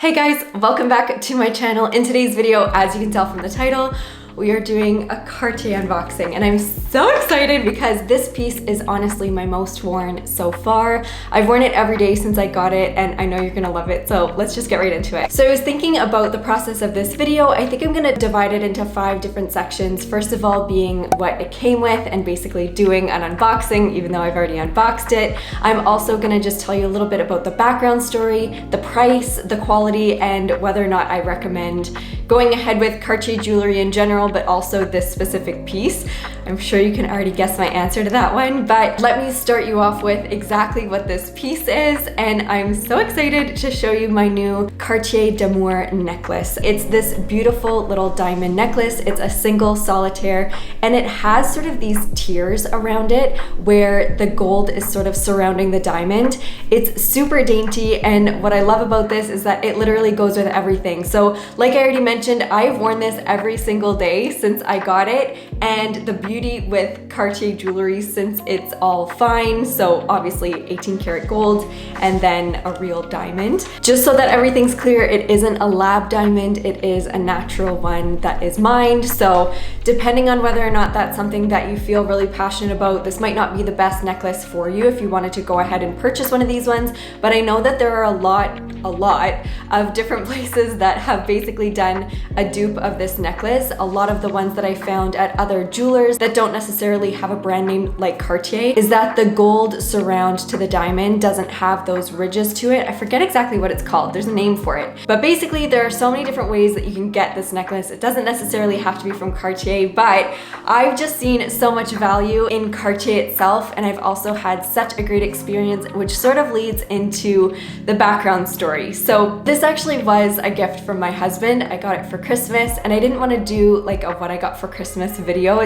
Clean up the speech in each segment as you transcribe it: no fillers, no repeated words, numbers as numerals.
Hey guys, welcome back to my channel. In today's video, as you can tell from the title, we are doing a Cartier unboxing and I'm so excited because this piece is honestly my most worn so far. I've worn it every day since I got it and I know you're gonna love it, so let's just get right into it. So I was thinking about the process of this video. I think I'm gonna divide it into 5 different sections. First of all being what it came with and basically doing an unboxing, even though I've already unboxed it. I'm also gonna just tell you a little bit about the background story, the price, the quality, and whether or not I recommend going ahead with Cartier jewelry in general, but also this specific piece. I'm sure you can already guess my answer to that one, but let me start you off with exactly what this piece is, and I'm so excited to show you my new Cartier D'Amour necklace. It's this beautiful little diamond necklace. It's a single solitaire, and it has sort of these tiers around it where the gold is sort of surrounding the diamond. It's super dainty, and what I love about this is that it literally goes with everything. So like I already mentioned, I've worn this every single day since I got it, and the beauty with Cartier jewelry, since it's all fine, so obviously 18 karat gold and then a real diamond. Just so that everything's clear, it isn't a lab diamond, it is a natural one that is mined. So depending on whether or not that's something that you feel really passionate about, this might not be the best necklace for you if you wanted to go ahead and purchase one of these ones. But I know that there are a lot of different places that have basically done a dupe of this necklace. A lot of the ones that I found at other jewelers that don't necessarily have a brand name like Cartier is that the gold surround to the diamond doesn't have those ridges to it. I forget exactly what it's called. There's a name for it. But basically there are so many different ways that you can get this necklace. It doesn't necessarily have to be from Cartier, but I've just seen so much value in Cartier itself, and I've also had such a great experience, which sort of leads into the background story. So this actually was a gift from my husband. I got it for Christmas, and I didn't want to do like a what I got for Christmas video.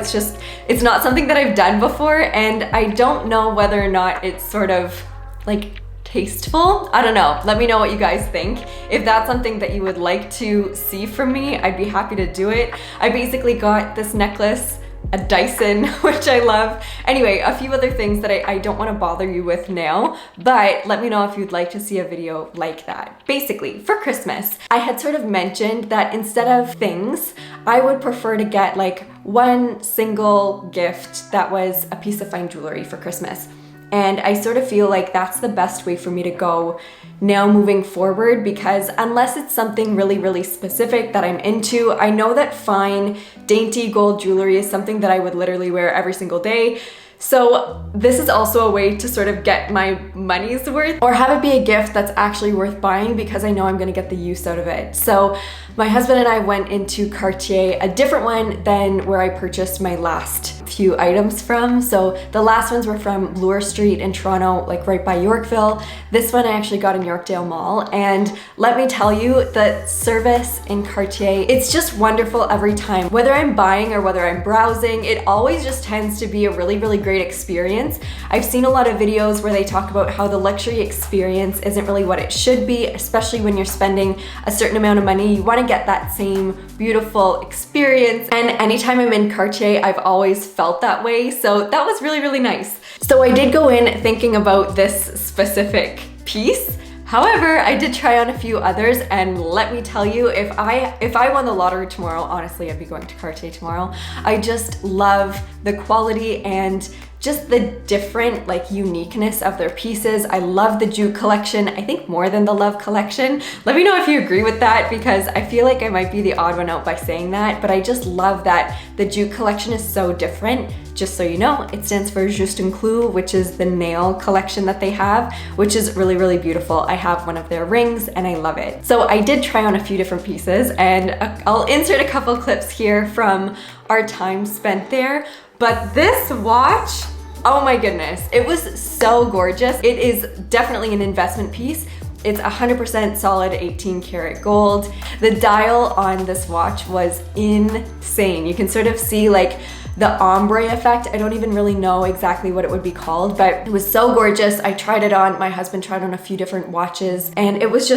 It's not something that I've done before, and I don't know whether or not it's sort of like tasteful. I don't know. Let me know what you guys think. If that's something that you would like to see from me, I'd be happy to do it. I basically got this necklace, a Dyson, which I love. Anyway, a few other things that I don't want to bother you with now, but let me know if you'd like to see a video like that. Basically, for Christmas, I had sort of mentioned that instead of things, I would prefer to get like one single gift that was a piece of fine jewelry for Christmas. And I sort of feel like that's the best way for me to go now moving forward, because unless it's something really specific that I'm into, I know that fine, dainty gold jewelry is something that I would literally wear every single day. So this is also a way to sort of get my money's worth, or have it be a gift that's actually worth buying because I know I'm gonna get the use out of it. So my husband and I went into Cartier, a different one than where I purchased my last few items from. So the last ones were from Bloor Street in Toronto, like right by Yorkville. This one I actually got in Yorkdale Mall, and let me tell you, the service in Cartier, it's just wonderful every time. Whether I'm buying or whether I'm browsing, it always just tends to be a really great experience. I've seen a lot of videos where they talk about how the luxury experience isn't really what it should be, especially when you're spending a certain amount of money. You want to get that same beautiful experience, and anytime I'm in Cartier, I've always felt that way. So that was really nice. So I did go in thinking about this specific piece. However, I did try on a few others, and let me tell you, if I won the lottery tomorrow, honestly, I'd be going to Cartier tomorrow. I just love the quality and just the different like uniqueness of their pieces. I love the jute collection, I think more than the love collection. Let me know if you agree with that, because I feel like I might be the odd one out by saying that, but I just love that the jute collection is so different. Just so you know, it stands for Juste un Clou, which is the nail collection that they have, which is really beautiful. I have one of their rings and I love it. So I did try on a few different pieces, and I'll insert a couple clips here from our time spent there. But this watch, oh my goodness, it was so gorgeous. It is definitely an investment piece. It's 100% solid 18 karat gold. The dial on this watch was insane. You can sort of see like the ombre effect. I don't even really know exactly what it would be called, but it was so gorgeous. I tried it on, my husband tried on a few different watches, and it was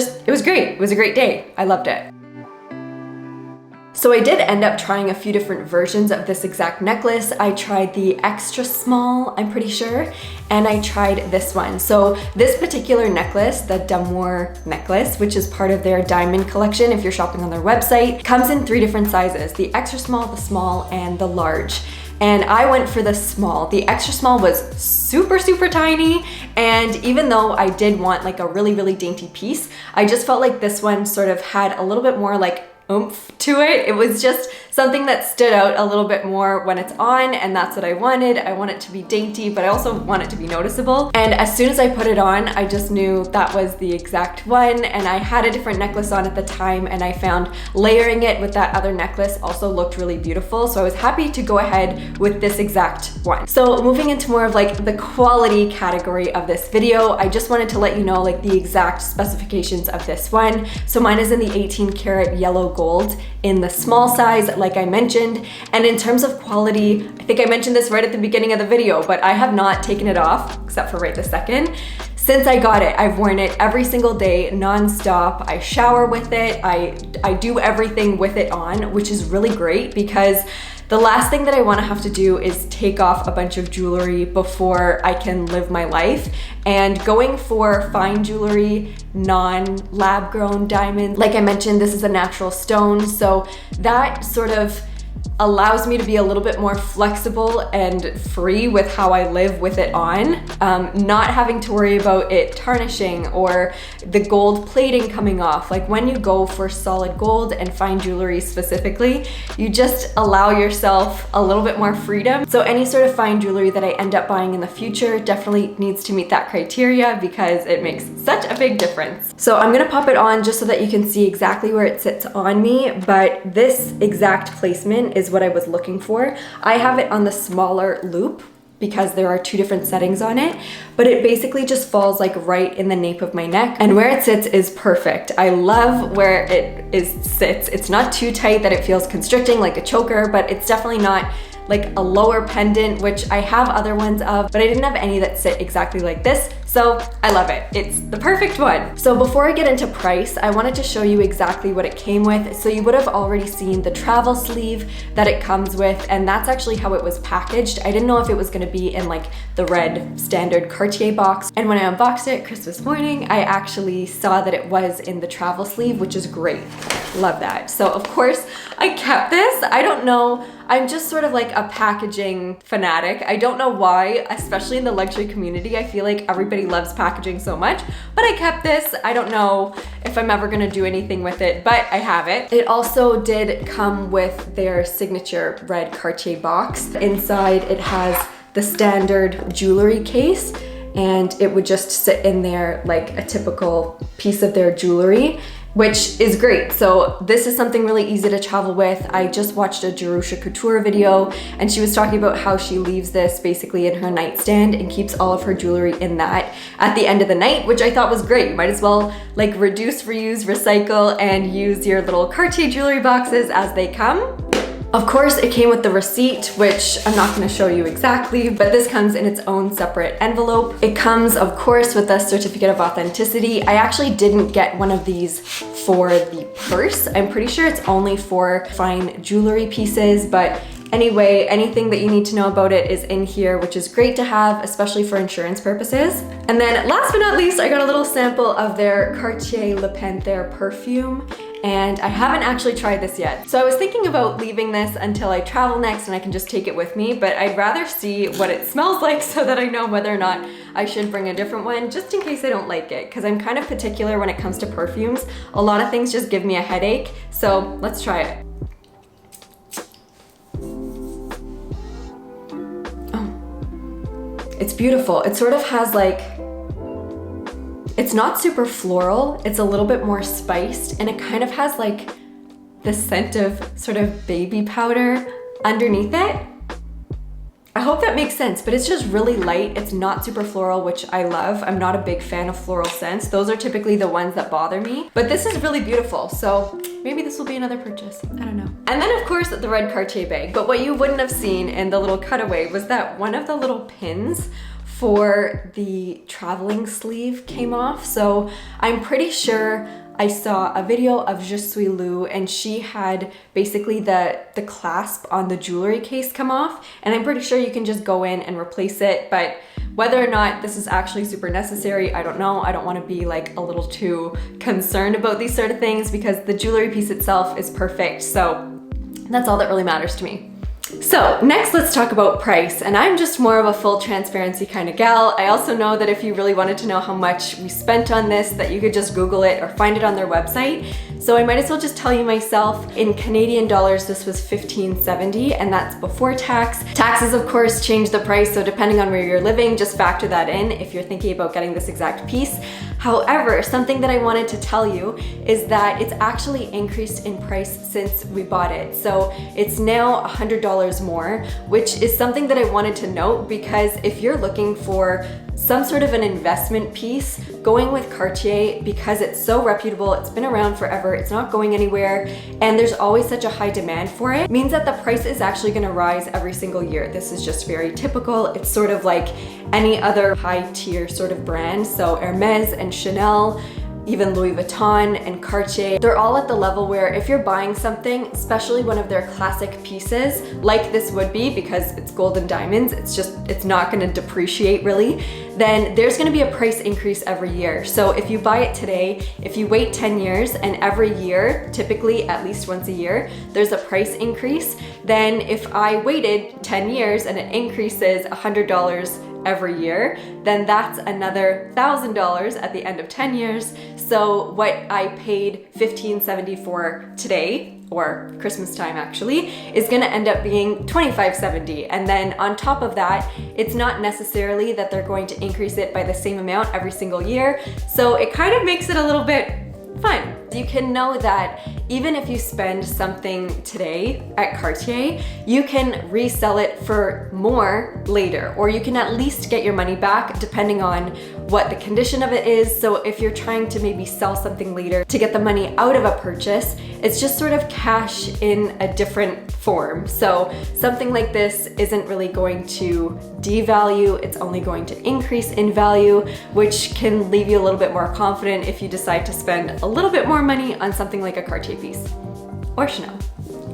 great. It was a great day. I loved it. So I did end up trying a few different versions of this exact necklace. I tried the extra small, I'm pretty sure, and I tried this one. So this particular necklace, the D'Amour necklace, which is part of their diamond collection if you're shopping on their website, comes in 3 different sizes: the extra small, the small, and the large. And I went for the small. The extra small was super, super tiny. And even though I did want like a really, really dainty piece, I just felt like this one sort of had a little bit more like oomph to it. It was just something that stood out a little bit more when it's on, and that's what I wanted. I want it to be dainty, but I also want it to be noticeable. And as soon as I put it on, I just knew that was the exact one. And I had a different necklace on at the time, and I found layering it with that other necklace also looked really beautiful. So I was happy to go ahead with this exact one. So moving into more of like the quality category of this video, I just wanted to let you know like the exact specifications of this one. So mine is in the 18 karat yellow gold in the small size, like I mentioned. And in terms of quality, I think I mentioned this right at the beginning of the video, but I have not taken it off, except for right this second. Since I got it, I've worn it every single day, non-stop. I shower with it. I do everything with it on, which is really great because the last thing that I want to have to do is take off a bunch of jewelry before I can live my life. And going for fine jewelry, non-lab grown diamonds, like I mentioned, this is a natural stone, so that sort of allows me to be a little bit more flexible and free with how I live with it on, not having to worry about it tarnishing or the gold plating coming off. Like when you go for solid gold and fine jewelry specifically, you just allow yourself a little bit more freedom. So any sort of fine jewelry that I end up buying in the future definitely needs to meet that criteria because it makes such a big difference. So I'm gonna pop it on just so that you can see exactly where it sits on me, but this exact placement is what I was looking for. I have it on the smaller loop because there are 2 different settings on it, but it basically just falls like right in the nape of my neck, and where it sits is perfect. I love where it sits. It's not too tight that it feels constricting like a choker, but it's definitely not like a lower pendant, which I have other ones of, but I didn't have any that sit exactly like this. So I love it. It's the perfect one. So before I get into price, I wanted to show you exactly what it came with. So you would have already seen the travel sleeve that it comes with, and that's actually how it was packaged. I didn't know if it was gonna be in like the red standard Cartier box. And when I unboxed it Christmas morning, I actually saw that it was in the travel sleeve, which is great. Love that. So of course I kept this. I don't know, I'm just sort of like a packaging fanatic. I don't know why, especially in the luxury community. I feel like everybody loves packaging so much, but I kept this. I don't know if I'm ever gonna do anything with it, but I have it. It also did come with their signature red Cartier box. Inside it has the standard jewelry case, and it would just sit in there like a typical piece of their jewelry, which is great. So this is something really easy to travel with. I just watched a Jerusha Couture video, and she was talking about how she leaves this basically in her nightstand and keeps all of her jewelry in that at the end of the night, which I thought was great. You might as well like reduce, reuse, recycle, and use your little Cartier jewelry boxes as they come. Of course, it came with the receipt, which I'm not going to show you exactly, but this comes in its own separate envelope. It comes, of course, with a certificate of authenticity. I actually didn't get one of these for the purse. I'm pretty sure it's only for fine jewelry pieces, but anyway, anything that you need to know about it is in here, which is great to have, especially for insurance purposes. And then last but not least, I got a little sample of their Cartier Le Panthère perfume, and I haven't actually tried this yet. So I was thinking about leaving this until I travel next and I can just take it with me, but I'd rather see what it smells like so that I know whether or not I should bring a different one, just in case I don't like it, because I'm kind of particular when it comes to perfumes. A lot of things just give me a headache, so let's try it. It's beautiful. It sort of has like, it's not super floral, it's a little bit more spiced, and it kind of has like the scent of sort of baby powder underneath it. I hope that makes sense, but it's just really light. It's not super floral, which I love. I'm not a big fan of floral scents. Those are typically the ones that bother me, but this is really beautiful. So maybe this will be another purchase, I don't know. And then of course the red Cartier bag, but what you wouldn't have seen in the little cutaway was that one of the little pins for the traveling sleeve came off. So I'm pretty sure I saw a video of Je Suis Lou, and she had basically the clasp on the jewelry case come off, and I'm pretty sure you can just go in and replace it, but whether or not this is actually super necessary, I don't know. I don't want to be like a little too concerned about these sort of things because the jewelry piece itself is perfect, so that's all that really matters to me. So next, let's talk about price, and I'm just more of a full transparency kind of gal. I also know that if you really wanted to know how much we spent on this, that you could just Google it or find it on their website. So I might as well just tell you myself. In Canadian dollars, this was $15.70, and that's before tax. Taxes, of course, change the price, so depending on where you're living, just factor that in if you're thinking about getting this exact piece. However, something that I wanted to tell you is that it's actually increased in price since we bought it. So it's now $100 more, which is something that I wanted to note, because if you're looking for some sort of an investment piece, going with Cartier, because it's so reputable, it's been around forever, it's not going anywhere, and there's always such a high demand for it, means that the price is actually gonna rise every single year. This is just very typical. It's sort of like any other high tier sort of brand. So Hermes and Chanel, even Louis Vuitton and Cartier, they're all at the level where if you're buying something, especially one of their classic pieces, like this would be, because it's gold and diamonds, it's not gonna depreciate really, then there's gonna be a price increase every year. So if you buy it today, if you wait 10 years and every year, typically at least once a year, there's a price increase, then if I waited 10 years and it increases $100 every year, then that's another $1,000 at the end of 10 years. So what I paid $15.70 for today, or Christmas time actually, is gonna end up being $25.70. And then on top of that, it's not necessarily that they're going to increase it by the same amount every single year. So it kind of makes it a little bit fun. You can know that even if you spend something today at Cartier, you can resell it for more later, or you can at least get your money back depending on what the condition of it is. So if you're trying to maybe sell something later to get the money out of a purchase, it's just sort of cash in a different form. So something like this isn't really going to devalue, it's only going to increase in value, which can leave you a little bit more confident if you decide to spend a little bit more money on something like a Cartier piece, or Chanel,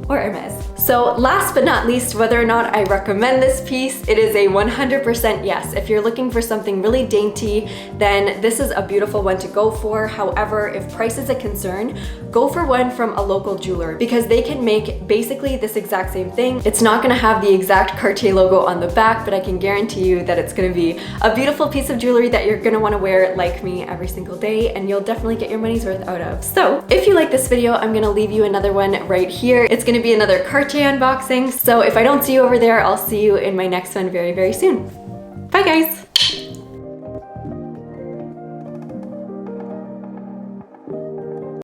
or Hermes. So last but not least, whether or not I recommend this piece, it is a 100% yes. If you're looking for something really dainty, then this is a beautiful one to go for. However, if price is a concern, go for one from a local jeweler, because they can make basically this exact same thing. It's not gonna have the exact Cartier logo on the back, but I can guarantee you that it's gonna be a beautiful piece of jewelry that you're gonna wanna wear like me every single day, and you'll definitely get your money's worth out of. So if you like this video, I'm gonna leave you another one right here. It's gonna be another Cartier unboxing. So if I don't see you over there, I'll see you in my next one very, very soon. Bye guys.